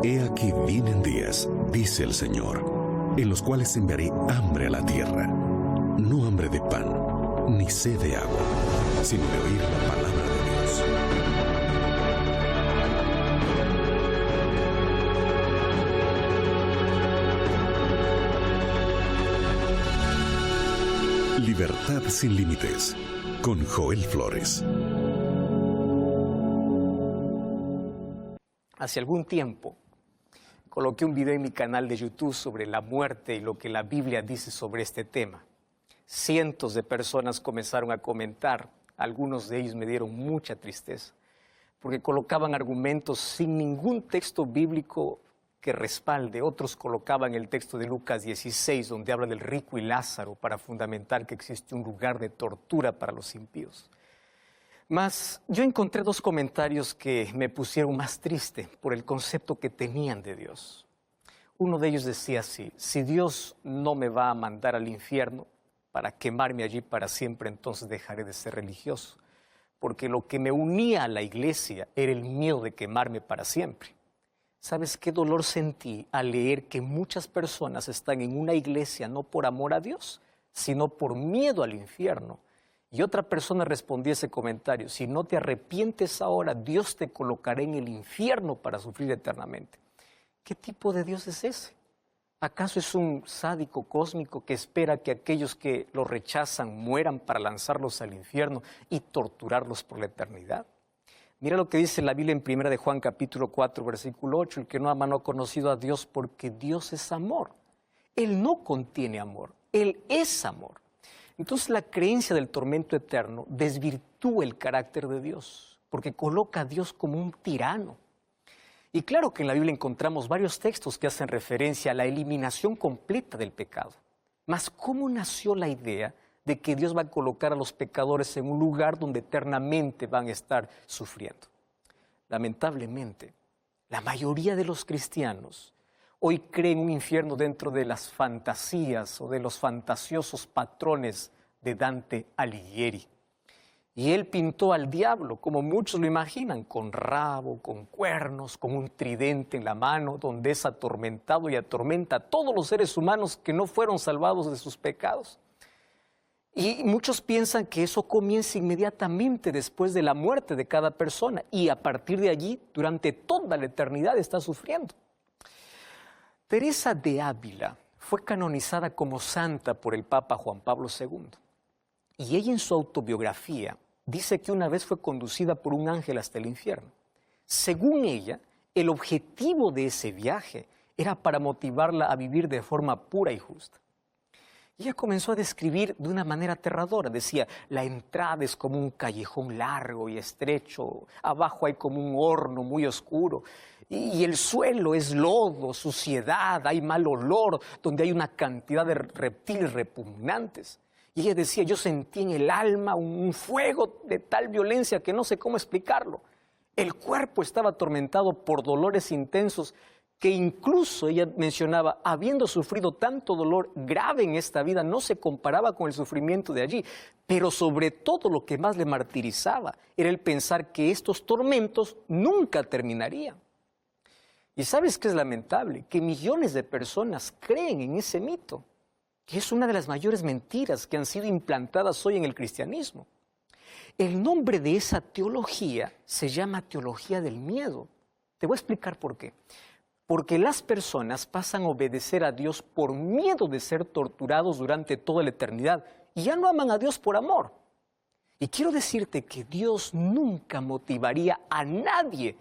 He aquí vienen días, dice el Señor, en los cuales enviaré hambre a la tierra, no hambre de pan, ni sed de agua, sino de oír la palabra de Dios. Libertad sin límites, con Joel Flores. Hace algún tiempo coloqué un video en mi canal de YouTube sobre la muerte y lo que la Biblia dice sobre este tema. Cientos de personas comenzaron a comentar, algunos de ellos me dieron mucha tristeza, porque colocaban argumentos sin ningún texto bíblico que respalde. Otros colocaban el texto de Lucas 16, donde habla del rico y Lázaro, para fundamentar que existe un lugar de tortura para los impíos. Mas yo encontré dos comentarios que me pusieron más triste por el concepto que tenían de Dios. Uno de ellos decía así: si Dios no me va a mandar al infierno para quemarme allí para siempre, entonces dejaré de ser religioso. Porque lo que me unía a la iglesia era el miedo de quemarme para siempre. ¿Sabes qué dolor sentí al leer que muchas personas están en una iglesia no por amor a Dios, sino por miedo al infierno? Y otra persona respondió ese comentario: si no te arrepientes ahora, Dios te colocará en el infierno para sufrir eternamente. ¿Qué tipo de Dios es ese? ¿Acaso es un sádico cósmico que espera que aquellos que lo rechazan mueran para lanzarlos al infierno y torturarlos por la eternidad? Mira lo que dice la Biblia en 1 de Juan capítulo 4, versículo 8. El que no ama no ha conocido a Dios, porque Dios es amor. Él no contiene amor, Él es amor. Entonces la creencia del tormento eterno desvirtúa el carácter de Dios, porque coloca a Dios como un tirano. Y claro que en la Biblia encontramos varios textos que hacen referencia a la eliminación completa del pecado. Mas ¿cómo nació la idea de que Dios va a colocar a los pecadores en un lugar donde eternamente van a estar sufriendo? Lamentablemente, la mayoría de los cristianos hoy creen un infierno dentro de las fantasías o de los fantasiosos patrones de Dante Alighieri. Y él pintó al diablo, como muchos lo imaginan, con rabo, con cuernos, con un tridente en la mano, donde es atormentado y atormenta a todos los seres humanos que no fueron salvados de sus pecados. Y muchos piensan que eso comienza inmediatamente después de la muerte de cada persona, y a partir de allí, durante toda la eternidad, está sufriendo. Teresa de Ávila fue canonizada como santa por el Papa Juan Pablo II. Y ella en su autobiografía dice que una vez fue conducida por un ángel hasta el infierno. Según ella, el objetivo de ese viaje era para motivarla a vivir de forma pura y justa. Y ella comenzó a describir de una manera aterradora. Decía: la entrada es como un callejón largo y estrecho, abajo hay como un horno muy oscuro, y el suelo es lodo, suciedad, hay mal olor, donde hay una cantidad de reptiles repugnantes. Y ella decía: yo sentí en el alma un fuego de tal violencia que no sé cómo explicarlo. El cuerpo estaba atormentado por dolores intensos que incluso ella mencionaba, habiendo sufrido tanto dolor grave en esta vida, no se comparaba con el sufrimiento de allí. Pero sobre todo lo que más le martirizaba era el pensar que estos tormentos nunca terminarían. Y ¿sabes qué es lamentable? Que millones de personas creen en ese mito, que es una de las mayores mentiras que han sido implantadas hoy en el cristianismo. El nombre de esa teología se llama teología del miedo. Te voy a explicar por qué. Porque las personas pasan a obedecer a Dios por miedo de ser torturados durante toda la eternidad, y ya no aman a Dios por amor. Y quiero decirte que Dios nunca motivaría a nadie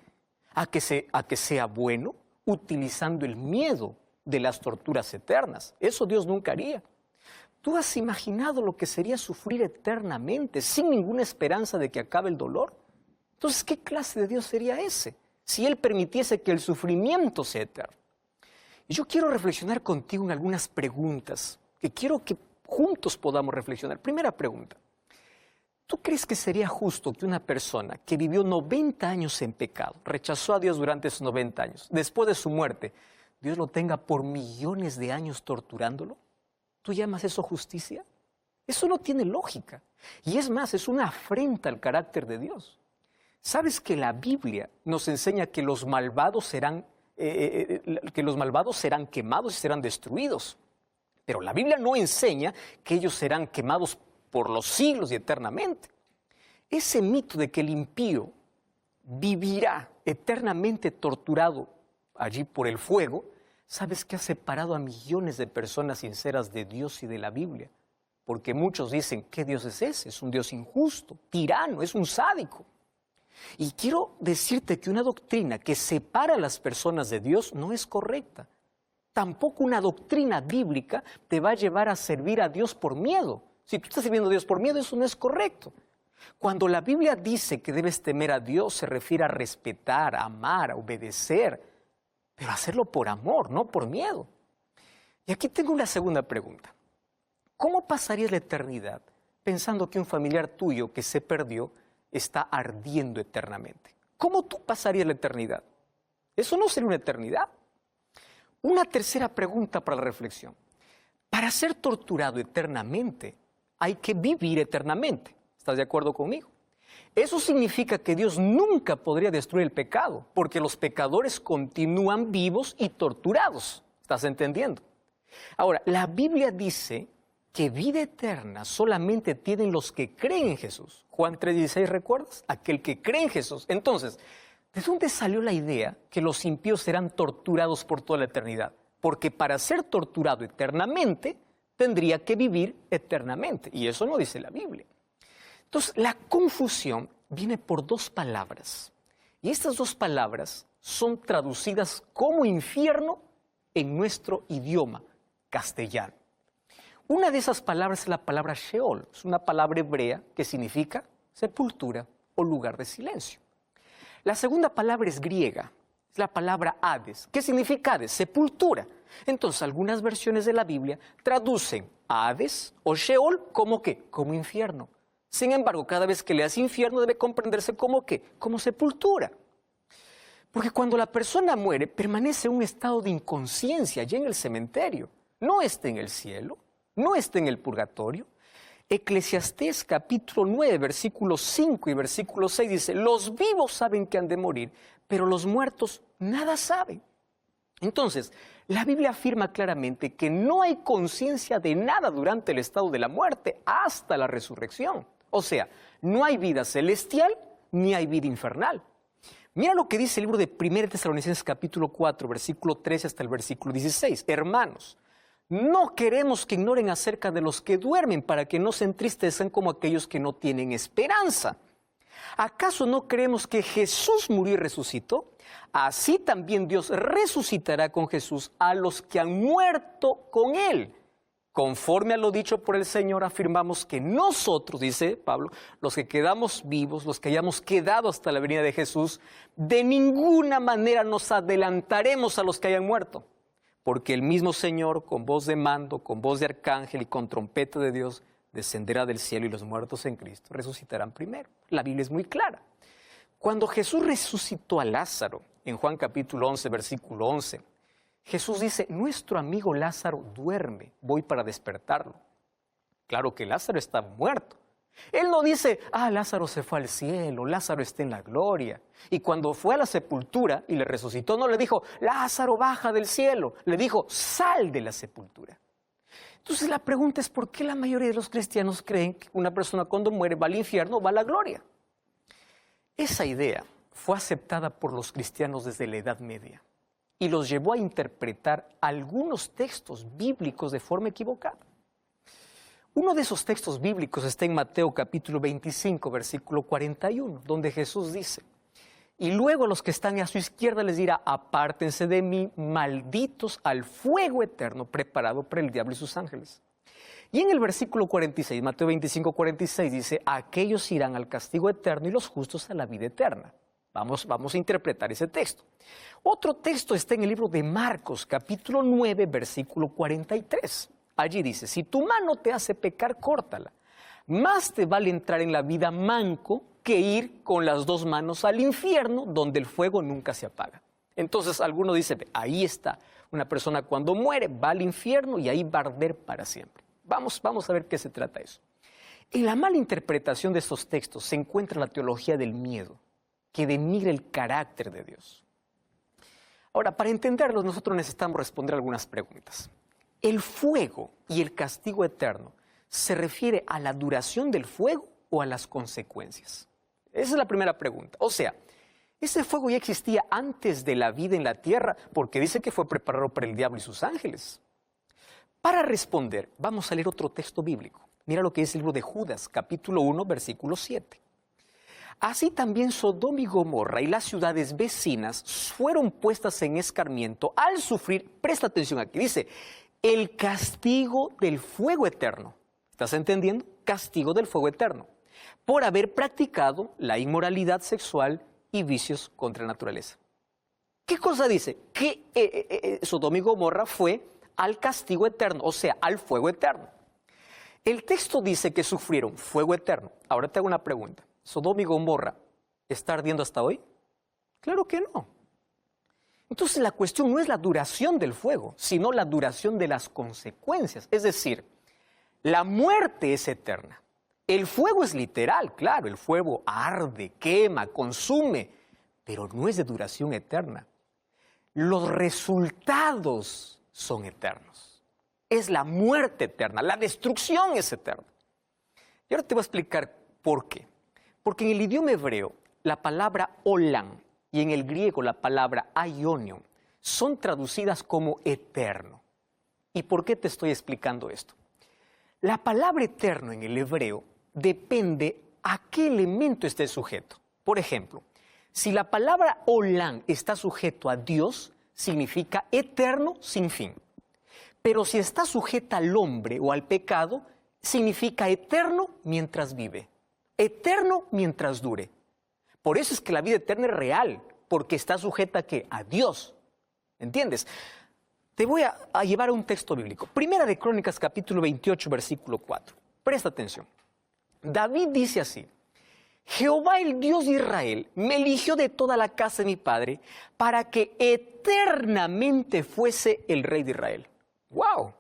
a que sea bueno utilizando el miedo de las torturas eternas. Eso Dios nunca haría. ¿Tú has imaginado lo que sería sufrir eternamente sin ninguna esperanza de que acabe el dolor? Entonces, ¿qué clase de Dios sería ese si Él permitiese que el sufrimiento sea eterno? Y yo quiero reflexionar contigo en algunas preguntas que quiero que juntos podamos reflexionar. Primera pregunta: ¿tú crees que sería justo que una persona que vivió 90 años en pecado, rechazó a Dios durante esos 90 años, después de su muerte, Dios lo tenga por millones de años torturándolo? ¿Tú llamas eso justicia? Eso no tiene lógica. Y es más, es una afrenta al carácter de Dios. ¿Sabes que la Biblia nos enseña que los malvados serán que los malvados serán quemados y serán destruidos. Pero la Biblia no enseña que ellos serán quemados por los siglos y eternamente. Ese mito de que el impío vivirá eternamente torturado allí por el fuego, ¿sabes qué ha separado a millones de personas sinceras de Dios y de la Biblia? Porque muchos dicen, ¿qué Dios es ese? Es un Dios injusto, tirano, es un sádico. Y quiero decirte que una doctrina que separa a las personas de Dios no es correcta. Tampoco una doctrina bíblica te va a llevar a servir a Dios por miedo. Si tú estás sirviendo a Dios por miedo, eso no es correcto. Cuando la Biblia dice que debes temer a Dios, se refiere a respetar, a amar, a obedecer, pero hacerlo por amor, no por miedo. Y aquí tengo una segunda pregunta. ¿Cómo pasarías la eternidad pensando que un familiar tuyo que se perdió está ardiendo eternamente? ¿Cómo tú pasarías la eternidad? Eso no sería una eternidad. Una tercera pregunta para la reflexión. Para ser torturado eternamente, hay que vivir eternamente. ¿Estás de acuerdo conmigo? Eso significa que Dios nunca podría destruir el pecado, porque los pecadores continúan vivos y torturados. ¿Estás entendiendo? Ahora, la Biblia dice que vida eterna solamente tienen los que creen en Jesús. Juan 3:16, ¿recuerdas? Aquel que cree en Jesús. Entonces, ¿de dónde salió la idea que los impíos serán torturados por toda la eternidad? Porque para ser torturado eternamente, tendría que vivir eternamente. Y eso no dice la Biblia. Entonces, la confusión viene por dos palabras. Y estas dos palabras son traducidas como infierno en nuestro idioma castellano. Una de esas palabras es la palabra Sheol. Es una palabra hebrea que significa sepultura o lugar de silencio. La segunda palabra es griega. Es la palabra Hades. ¿Qué significa Hades? Sepultura. Entonces, algunas versiones de la Biblia traducen Hades o Sheol como ¿qué? Como infierno. Sin embargo, cada vez que leas infierno debe comprenderse como ¿qué? Como sepultura. Porque cuando la persona muere, permanece en un estado de inconsciencia allí en el cementerio. No está en el cielo, no está en el purgatorio. Eclesiastés capítulo 9, versículos 5 y versículo 6 dice, los vivos saben que han de morir, pero los muertos nada saben. Entonces, la Biblia afirma claramente que no hay conciencia de nada durante el estado de la muerte hasta la resurrección. O sea, no hay vida celestial ni hay vida infernal. Mira lo que dice el libro de 1 Tesalonicenses capítulo 4, versículo 13 hasta el versículo 16. Hermanos, no queremos que ignoren acerca de los que duermen para que no se entristezcan como aquellos que no tienen esperanza. ¿Acaso no creemos que Jesús murió y resucitó? Así también Dios resucitará con Jesús a los que han muerto con Él. Conforme a lo dicho por el Señor, afirmamos que nosotros, dice Pablo, los que quedamos vivos, los que hayamos quedado hasta la venida de Jesús, de ninguna manera nos adelantaremos a los que hayan muerto. Porque el mismo Señor, con voz de mando, con voz de arcángel y con trompeta de Dios, descenderá del cielo y los muertos en Cristo resucitarán primero. La Biblia es muy clara. Cuando Jesús resucitó a Lázaro, en Juan capítulo 11, versículo 11, Jesús dice, nuestro amigo Lázaro duerme, voy para despertarlo. Claro que Lázaro está muerto. Él no dice, Lázaro se fue al cielo, Lázaro está en la gloria. Y cuando fue a la sepultura y le resucitó, no le dijo, Lázaro baja del cielo. Le dijo, sal de la sepultura. Entonces la pregunta es, ¿por qué la mayoría de los cristianos creen que una persona cuando muere va al infierno o va a la gloria? Esa idea fue aceptada por los cristianos desde la Edad Media y los llevó a interpretar algunos textos bíblicos de forma equivocada. Uno de esos textos bíblicos está en Mateo capítulo 25, versículo 41, donde Jesús dice, y luego a los que están a su izquierda les dirá, apártense de mí, malditos al fuego eterno preparado por el diablo y sus ángeles. Y en el versículo 46, Mateo 25, 46, dice, aquellos irán al castigo eterno y los justos a la vida eterna. Vamos a interpretar ese texto. Otro texto está en el libro de Marcos, capítulo 9, versículo 43. Allí dice, si tu mano te hace pecar, córtala. Más te vale entrar en la vida manco que ir con las dos manos al infierno, donde el fuego nunca se apaga. Entonces, algunos dicen, ahí está, una persona cuando muere va al infierno y ahí va a arder para siempre. Vamos a ver qué se trata eso. En la mala interpretación de estos textos se encuentra la teología del miedo, que denigra el carácter de Dios. Ahora, para entenderlo, nosotros necesitamos responder algunas preguntas. ¿El fuego y el castigo eterno se refiere a la duración del fuego o a las consecuencias? Esa es la primera pregunta. O sea, ese fuego ya existía antes de la vida en la tierra, porque dice que fue preparado para el diablo y sus ángeles. Para responder, vamos a leer otro texto bíblico. Mira lo que es el libro de Judas, capítulo 1, versículo 7. Así también Sodoma y Gomorra y las ciudades vecinas fueron puestas en escarmiento al sufrir, presta atención aquí, dice, el castigo del fuego eterno. ¿Estás entendiendo? Castigo del fuego eterno. Por haber practicado la inmoralidad sexual y vicios contra la naturaleza. ¿Qué cosa dice? Que Sodoma y Gomorra fue al castigo eterno, o sea, al fuego eterno. El texto dice que sufrieron fuego eterno. Ahora te hago una pregunta. ¿Sodoma y Gomorra está ardiendo hasta hoy? Claro que no. Entonces la cuestión no es la duración del fuego, sino la duración de las consecuencias. Es decir, la muerte es eterna. El fuego es literal, claro, el fuego arde, quema, consume, pero no es de duración eterna. Los resultados son eternos. Es la muerte eterna, la destrucción es eterna. Y ahora te voy a explicar por qué. Porque en el idioma hebreo, la palabra olam y en el griego la palabra aionion son traducidas como eterno. ¿Y por qué te estoy explicando esto? La palabra eterno en el hebreo depende a qué elemento esté sujeto. Por ejemplo, si la palabra olam está sujeto a Dios, significa eterno sin fin. Pero si está sujeta al hombre o al pecado, significa eterno mientras vive. Eterno mientras dure. Por eso es que la vida eterna es real, porque está sujeta ¿a qué? A Dios. ¿Entiendes? Te voy a llevar a un texto bíblico. Primera de Crónicas, capítulo 28, versículo 4. Presta atención. David dice así: Jehová, el Dios de Israel, me eligió de toda la casa de mi padre para que eternamente fuese el rey de Israel. ¡Wow!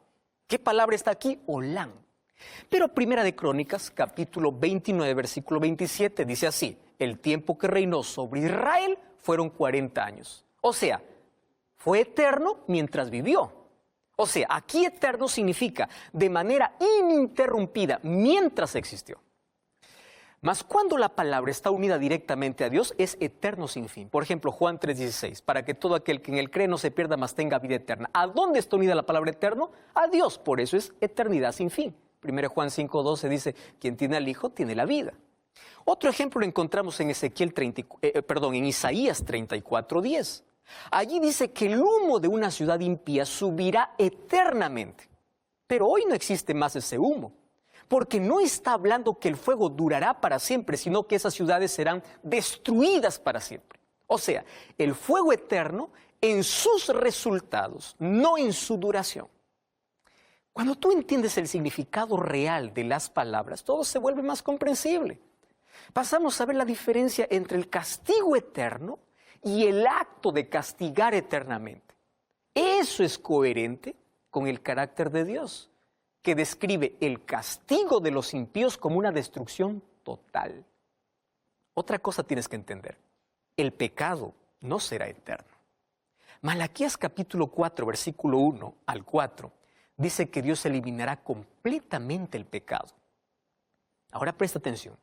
¿Qué palabra está aquí? Olam. Pero Primera de Crónicas, capítulo 29, versículo 27, dice así: el tiempo que reinó sobre Israel fueron 40 años. O sea, fue eterno mientras vivió. O sea, aquí eterno significa de manera ininterrumpida mientras existió. Mas cuando la palabra está unida directamente a Dios, es eterno sin fin. Por ejemplo, Juan 3:16, para que todo aquel que en él cree no se pierda, mas tenga vida eterna. ¿A dónde está unida la palabra eterno? A Dios, por eso es eternidad sin fin. 1 Juan 5:12 dice, quien tiene al Hijo tiene la vida. Otro ejemplo lo encontramos en en Isaías 34:10. Allí dice que el humo de una ciudad impía subirá eternamente. Pero hoy no existe más ese humo, porque no está hablando que el fuego durará para siempre, sino que esas ciudades serán destruidas para siempre. O sea, el fuego eterno en sus resultados, no en su duración. Cuando tú entiendes el significado real de las palabras, todo se vuelve más comprensible. Pasamos a ver la diferencia entre el castigo eterno y el acto de castigar eternamente. Eso es coherente con el carácter de Dios, que describe el castigo de los impíos como una destrucción total. Otra cosa tienes que entender: el pecado no será eterno. Malaquías capítulo 4, versículo 1 al 4, dice que Dios eliminará completamente el pecado. Ahora presta atención.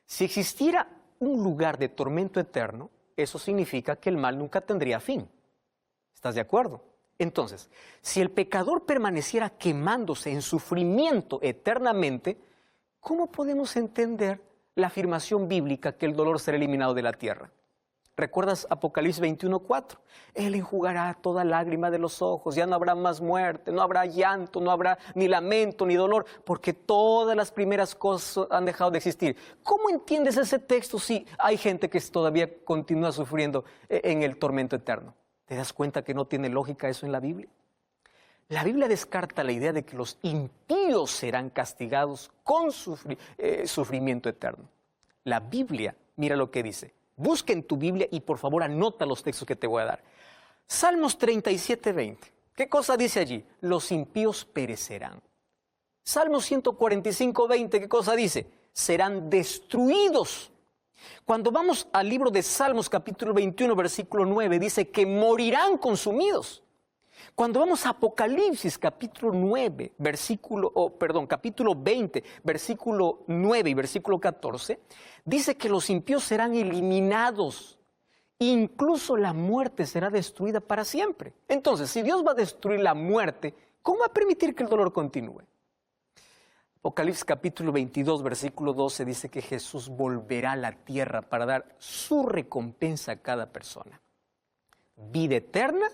Si existiera un lugar de tormento eterno, eso significa que el mal nunca tendría fin. ¿Estás de acuerdo? Entonces, si el pecador permaneciera quemándose en sufrimiento eternamente, ¿cómo podemos entender la afirmación bíblica que el dolor será eliminado de la tierra? ¿Recuerdas Apocalipsis 21:4? Él enjugará toda lágrima de los ojos, ya no habrá más muerte, no habrá llanto, no habrá ni lamento ni dolor, porque todas las primeras cosas han dejado de existir. ¿Cómo entiendes ese texto si hay gente que todavía continúa sufriendo en el tormento eterno? ¿Te das cuenta que no tiene lógica eso en la Biblia? La Biblia descarta la idea de que los impíos serán castigados con sufrimiento eterno. La Biblia, mira lo que dice. Busca en tu Biblia y por favor anota los textos que te voy a dar. Salmos 37:20. ¿Qué cosa dice allí? Los impíos perecerán. Salmos 145:20. ¿Qué cosa dice? Serán destruidos. Cuando vamos al libro de Salmos, capítulo 21, versículo 9, dice que morirán consumidos. Cuando vamos a Apocalipsis, capítulo 9, capítulo 20, versículo 9 y versículo 14, dice que los impíos serán eliminados. Incluso la muerte será destruida para siempre. Entonces, si Dios va a destruir la muerte, ¿cómo va a permitir que el dolor continúe? Apocalipsis capítulo 22, versículo 12 dice que Jesús volverá a la tierra para dar su recompensa a cada persona. Vida eterna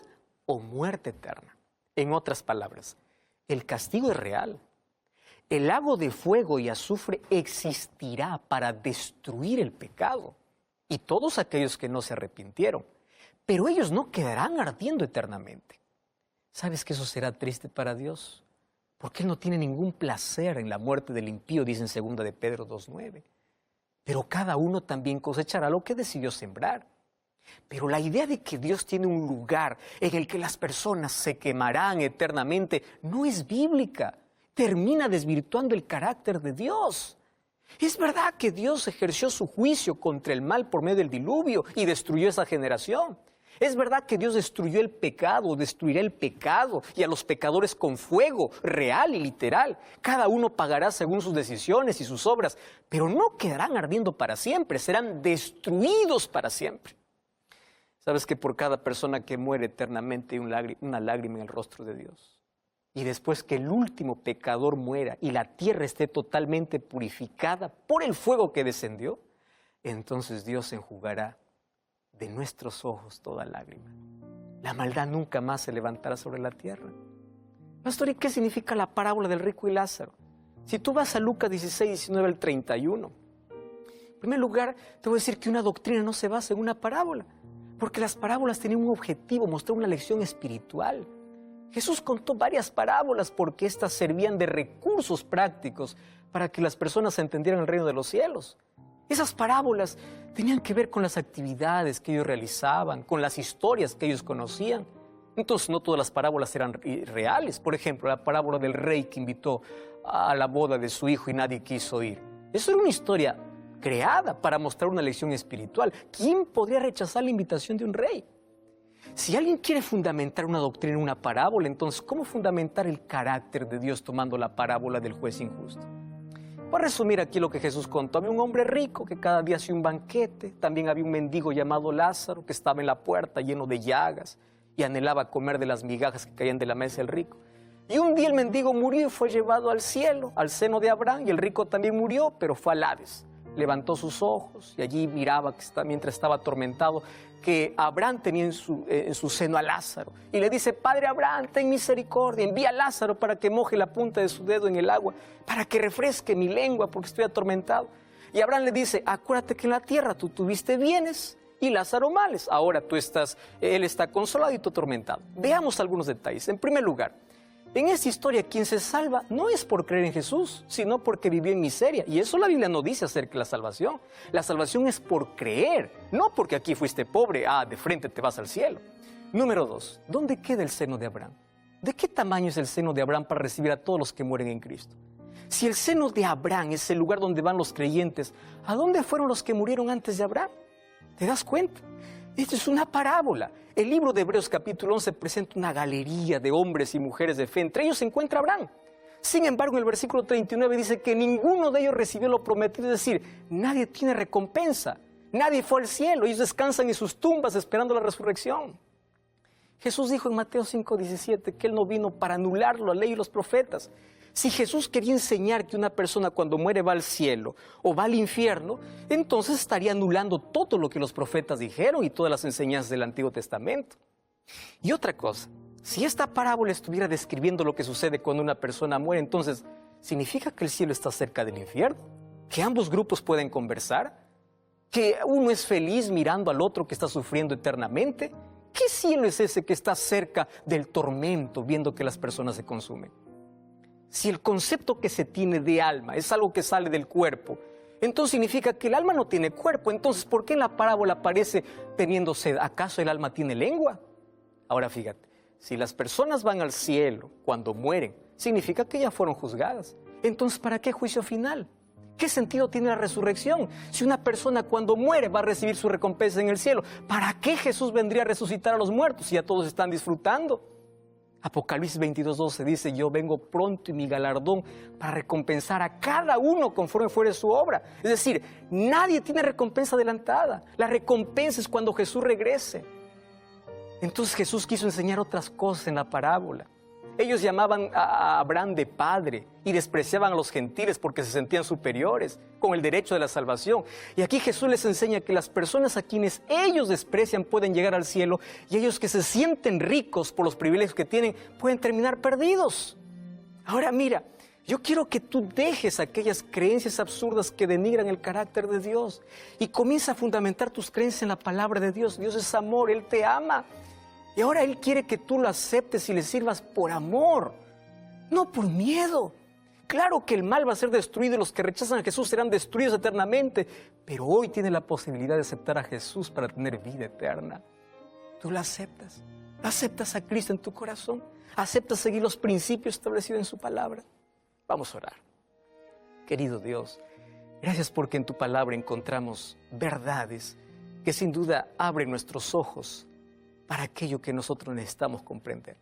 o muerte eterna. En otras palabras, el castigo es real. El lago de fuego y azufre existirá para destruir el pecado y todos aquellos que no se arrepintieron. Pero ellos no quedarán ardiendo eternamente. ¿Sabes que eso será triste para Dios? Porque Él no tiene ningún placer en la muerte del impío, dice en 2 de Pedro 2:9. Pero cada uno también cosechará lo que decidió sembrar. Pero la idea de que Dios tiene un lugar en el que las personas se quemarán eternamente no es bíblica. Termina desvirtuando el carácter de Dios. Es verdad que Dios ejerció su juicio contra el mal por medio del diluvio y destruyó esa generación. Es verdad que Dios destruyó el pecado, destruirá el pecado y a los pecadores con fuego, real y literal. Cada uno pagará según sus decisiones y sus obras, pero no quedarán ardiendo para siempre, serán destruidos para siempre. ¿Sabes que por cada persona que muere eternamente hay una lágrima en el rostro de Dios? Y después que el último pecador muera y la tierra esté totalmente purificada por el fuego que descendió, entonces Dios enjugará de nuestros ojos toda lágrima. La maldad nunca más se levantará sobre la tierra. Pastor, ¿y qué significa la parábola del rico y Lázaro? Si tú vas a Lucas 16, 19 al 31, en primer lugar te voy a decir que una doctrina no se basa en una parábola, porque las parábolas tenían un objetivo, mostrar una lección espiritual. Jesús contó varias parábolas porque éstas servían de recursos prácticos para que las personas entendieran el reino de los cielos. Esas parábolas tenían que ver con las actividades que ellos realizaban, con las historias que ellos conocían. Entonces no todas las parábolas eran reales. Por ejemplo, la parábola del rey que invitó a la boda de su hijo y nadie quiso ir. Eso era una historia creada para mostrar una lección espiritual. ¿Quién podría rechazar la invitación de un rey? Si alguien quiere fundamentar una doctrina en una parábola, entonces, ¿cómo fundamentar el carácter de Dios tomando la parábola del juez injusto? Voy a resumir aquí lo que Jesús contó. Había un hombre rico que cada día hacía un banquete. También había un mendigo llamado Lázaro que estaba en la puerta lleno de llagas y anhelaba comer de las migajas que caían de la mesa del rico. Y un día el mendigo murió y fue llevado al cielo, al seno de Abraham, y el rico también murió, pero fue al Hades. Levantó sus ojos y allí miraba, mientras estaba atormentado, que Abraham tenía en su seno a Lázaro. Y le dice: Padre Abraham, ten misericordia, envía a Lázaro para que moje la punta de su dedo en el agua, para que refresque mi lengua, porque estoy atormentado. Y Abraham le dice: acuérdate que en la tierra tú tuviste bienes y Lázaro males. Ahora él está consolado y tú atormentado. Veamos algunos detalles. En primer lugar, en esta historia, quien se salva no es por creer en Jesús, sino porque vivió en miseria. Y eso la Biblia no dice acerca de la salvación. La salvación es por creer, no porque aquí fuiste pobre, de frente te vas al cielo. Número 2, ¿dónde queda el seno de Abraham? ¿De qué tamaño es el seno de Abraham para recibir a todos los que mueren en Cristo? Si el seno de Abraham es el lugar donde van los creyentes, ¿a dónde fueron los que murieron antes de Abraham? ¿Te das cuenta? Esto es una parábola. El libro de Hebreos capítulo 11 presenta una galería de hombres y mujeres de fe. Entre ellos se encuentra Abraham. Sin embargo, en el versículo 39 dice que ninguno de ellos recibió lo prometido. Es decir, nadie tiene recompensa. Nadie fue al cielo. Ellos descansan en sus tumbas esperando la resurrección. Jesús dijo en Mateo 5:17 que Él no vino para anular la ley y los profetas. Si Jesús quería enseñar que una persona cuando muere va al cielo o va al infierno, entonces estaría anulando todo lo que los profetas dijeron y todas las enseñanzas del Antiguo Testamento. Y otra cosa, si esta parábola estuviera describiendo lo que sucede cuando una persona muere, entonces, ¿significa que el cielo está cerca del infierno? ¿Que ambos grupos pueden conversar? ¿Que uno es feliz mirando al otro que está sufriendo eternamente? ¿Qué cielo es ese que está cerca del tormento viendo que las personas se consumen? Si el concepto que se tiene de alma es algo que sale del cuerpo, entonces significa que el alma no tiene cuerpo. Entonces, ¿por qué en la parábola aparece teniendo sed? ¿Acaso el alma tiene lengua? Ahora fíjate, si las personas van al cielo cuando mueren, significa que ya fueron juzgadas. Entonces, ¿para qué juicio final? ¿Qué sentido tiene la resurrección? Si una persona cuando muere va a recibir su recompensa en el cielo, ¿para qué Jesús vendría a resucitar a los muertos si ya todos están disfrutando? Apocalipsis 22:12 dice, yo vengo pronto y mi galardón para recompensar a cada uno conforme fuere su obra. Es decir, nadie tiene recompensa adelantada. La recompensa es cuando Jesús regrese. Entonces Jesús quiso enseñar otras cosas en la parábola. Ellos llamaban a Abraham de padre y despreciaban a los gentiles porque se sentían superiores con el derecho de la salvación. Y aquí Jesús les enseña que las personas a quienes ellos desprecian pueden llegar al cielo y ellos que se sienten ricos por los privilegios que tienen pueden terminar perdidos. Ahora mira, yo quiero que tú dejes aquellas creencias absurdas que denigran el carácter de Dios y comienza a fundamentar tus creencias en la palabra de Dios. Dios es amor, Él te ama. Y ahora Él quiere que tú lo aceptes y le sirvas por amor, no por miedo. Claro que el mal va a ser destruido y los que rechazan a Jesús serán destruidos eternamente, pero hoy tienes la posibilidad de aceptar a Jesús para tener vida eterna. ¿Tú la aceptas? ¿Aceptas a Cristo en tu corazón? ¿Aceptas seguir los principios establecidos en su palabra? Vamos a orar. Querido Dios, gracias porque en tu palabra encontramos verdades que sin duda abren nuestros ojos para aquello que nosotros necesitamos comprender.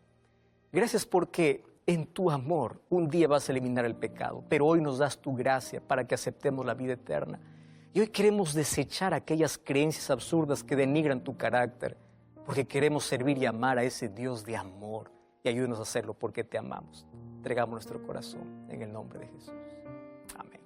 Gracias porque en tu amor un día vas a eliminar el pecado, pero hoy nos das tu gracia para que aceptemos la vida eterna. Y hoy queremos desechar aquellas creencias absurdas que denigran tu carácter, porque queremos servir y amar a ese Dios de amor. Y ayúdanos a hacerlo porque te amamos. Entregamos nuestro corazón en el nombre de Jesús. Amén.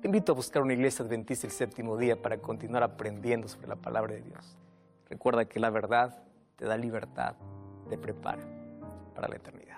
Te invito a buscar una iglesia adventista el séptimo día para continuar aprendiendo sobre la palabra de Dios. Recuerda que la verdad te da libertad, te prepara para la eternidad.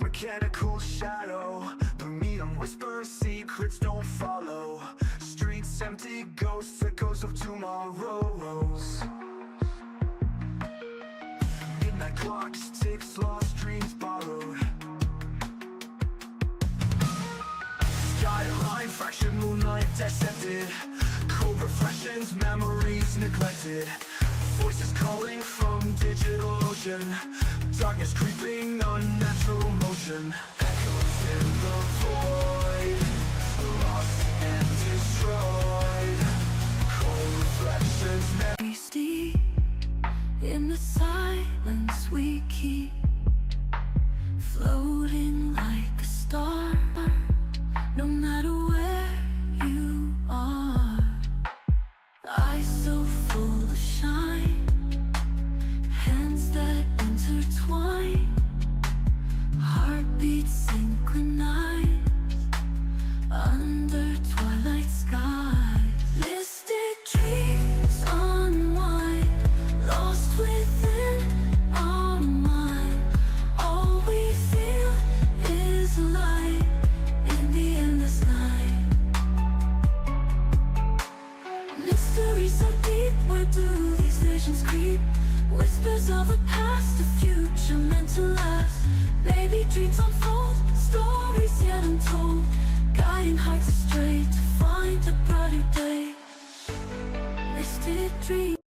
Mechanical shadow, the medium whisper secrets don't follow. Streets empty, ghosts, echoes of tomorrows. Midnight clocks, ticks, lost dreams borrowed. Skyline, fractured moonlight dissected. Cold reflections, memories neglected. Voices calling from digital ocean. Darkness creeping, unnatural motion. Echoes in the void, lost and destroyed. Cold reflections never Steep in the silence we keep, floating like a star, no matter where you are. Eyes so full of shine, hands that intertwine, heartbeats synchronized under twilight skies. Mystic dreams unwind, lost within our mind. All we feel is light in the endless night. Mystery so deep, where do these visions creep? Whispers of a past, a future meant to last. Maybe dreams unfold, stories yet untold, guiding hearts astray to find a brighter day. Misted dreams.